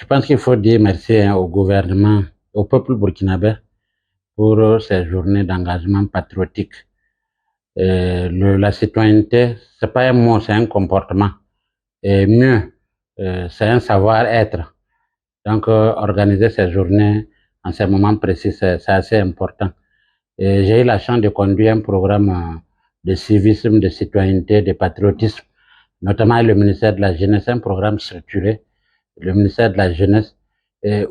Je pense qu'il faut dire merci au gouvernement, au peuple burkinabé pour ces journées d'engagement patriotique. La citoyenneté, c'est pas un mot, c'est un comportement. Et mieux, c'est un savoir-être. Donc, organiser ces journées en ces moments précis, c'est assez important. Et j'ai eu la chance de conduire un programme de civisme, de citoyenneté, de patriotisme, notamment le ministère de la Jeunesse, un programme structuré, le ministère de la Jeunesse,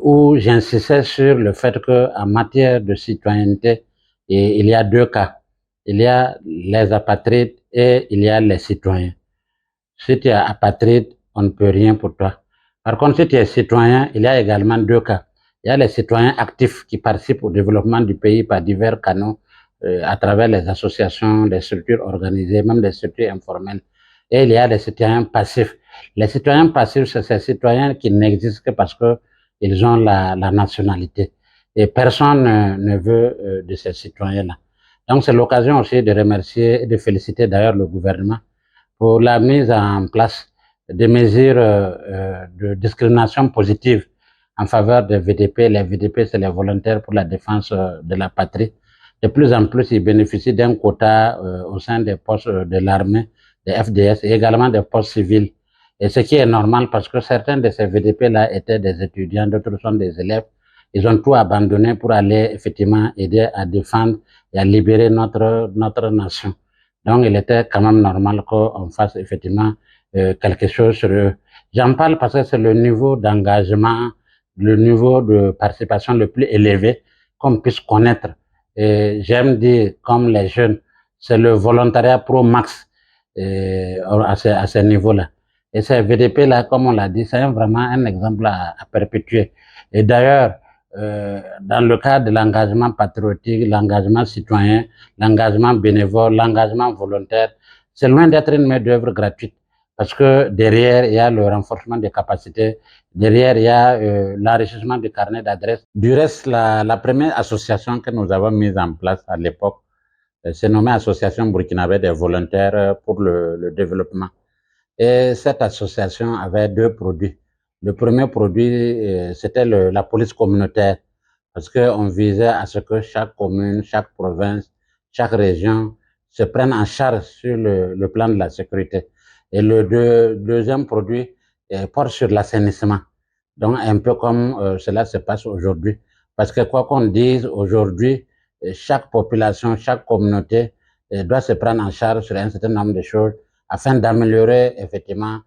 où j'insistais sur le fait qu'en matière de citoyenneté, il y a deux cas. Il y a les apatrides et il y a les citoyens. Si tu es apatride, on ne peut rien pour toi. Par contre, si tu es citoyen, il y a également deux cas. Il y a les citoyens actifs qui participent au développement du pays par divers canaux, à travers les associations, les structures organisées, même les structures informelles. Et il y a les citoyens passifs. Les citoyens passifs, c'est ces citoyens qui n'existent que parce qu'ils ont la nationalité. Et personne ne veut de ces citoyens-là. Donc, c'est l'occasion aussi de remercier et de féliciter d'ailleurs le gouvernement pour la mise en place de mesures de discrimination positive en faveur des VDP. Les VDP, c'est les volontaires pour la défense de la patrie. De plus en plus, ils bénéficient d'un quota au sein des postes de l'armée, des FDS et également des postes civils. Et ce qui est normal parce que certains de ces VDP-là étaient des étudiants, d'autres sont des élèves. Ils ont tout abandonné pour aller effectivement aider à défendre et à libérer notre nation. Donc, il était quand même normal qu'on fasse effectivement quelque chose sur eux. J'en parle parce que c'est le niveau d'engagement, le niveau de participation le plus élevé qu'on puisse connaître. Et j'aime dire, comme les jeunes, c'est le volontariat pro max à ce niveau-là. Et ces VDP-là, comme on l'a dit, c'est vraiment un exemple à perpétuer. Et d'ailleurs, dans le cadre de l'engagement patriotique, l'engagement citoyen, l'engagement bénévole, l'engagement volontaire, c'est loin d'être une main-d'œuvre gratuite. Parce que derrière, il y a le renforcement des capacités, derrière, il y a l'enrichissement du carnet d'adresses. Du reste, la première association que nous avons mise en place à l'époque, c'est nommée Association burkinabé des volontaires pour le développement. Et cette association avait deux produits. Le premier produit, c'était la police communautaire, parce qu'on visait à ce que chaque commune, chaque province, chaque région se prenne en charge sur le plan de la sécurité. Et le deuxième produit porte sur l'assainissement. Donc, un peu comme cela se passe aujourd'hui. Parce que quoi qu'on dise aujourd'hui, chaque population, chaque communauté doit se prendre en charge sur un certain nombre de choses afin d'améliorer effectivement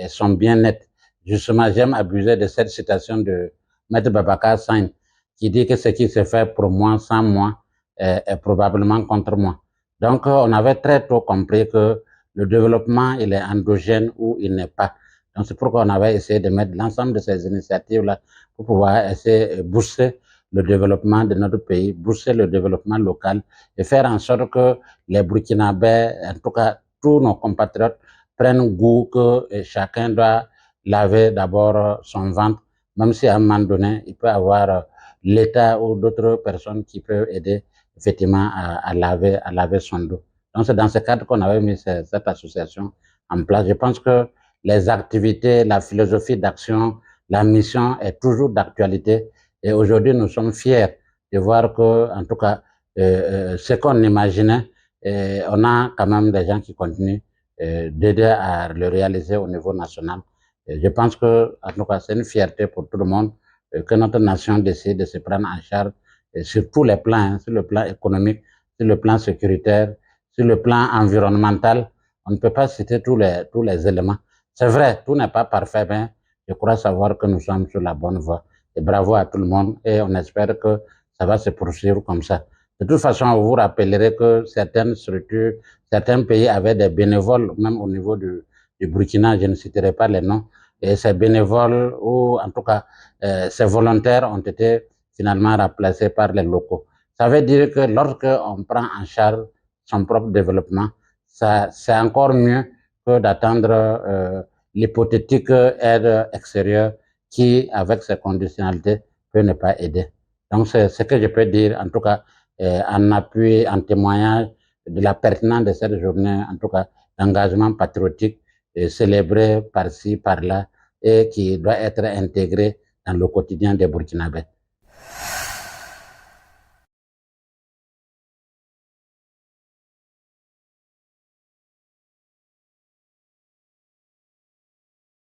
son bien-être. Justement, j'aime abuser de cette citation de Maître Babacar Sagne qui dit que ce qui se fait pour moi, sans moi, est probablement contre moi. Donc, on avait très tôt compris que le développement, il est endogène ou il n'est pas. Donc, c'est pourquoi on avait essayé de mettre l'ensemble de ces initiatives-là pour pouvoir essayer de booster le développement de notre pays, booster le développement local et faire en sorte que les Burkinabés, en tout cas tous nos compatriotes, prennent goût que chacun doit laver d'abord son ventre, même si à un moment donné, il peut y avoir l'État ou d'autres personnes qui peuvent aider effectivement à laver son dos. Donc c'est dans ce cadre qu'on avait mis cette association en place. Je pense que les activités, la philosophie d'action, la mission est toujours d'actualité. Et aujourd'hui, nous sommes fiers de voir que, en tout cas, ce qu'on imaginait, on a quand même des gens qui continuent d'aider à le réaliser au niveau national. Et je pense que, en tout cas, c'est une fierté pour tout le monde que notre nation décide de se prendre en charge sur tous les plans, hein, sur le plan économique, sur le plan sécuritaire, sur le plan environnemental. On ne peut pas citer tous les éléments. C'est vrai, tout n'est pas parfait, mais je crois savoir que nous sommes sur la bonne voie. Et bravo à tout le monde et on espère que ça va se poursuivre comme ça. De toute façon, vous vous rappellerez que certaines structures, certains pays avaient des bénévoles, même au niveau du Burkina, je ne citerai pas les noms, et ces bénévoles, ou en tout cas, ces volontaires ont été finalement remplacés par les locaux. Ça veut dire que lorsqu'on prend en charge son propre développement, ça, c'est encore mieux que d'attendre l'hypothétique aide extérieure qui, avec ses conditionnalités, peut ne pas aider. Donc, c'est ce que je peux dire, en tout cas, en appui, en témoignage de la pertinence de cette journée, en tout cas, d'engagement patriotique célébré par-ci, par-là, et qui doit être intégré dans le quotidien des Burkinabés.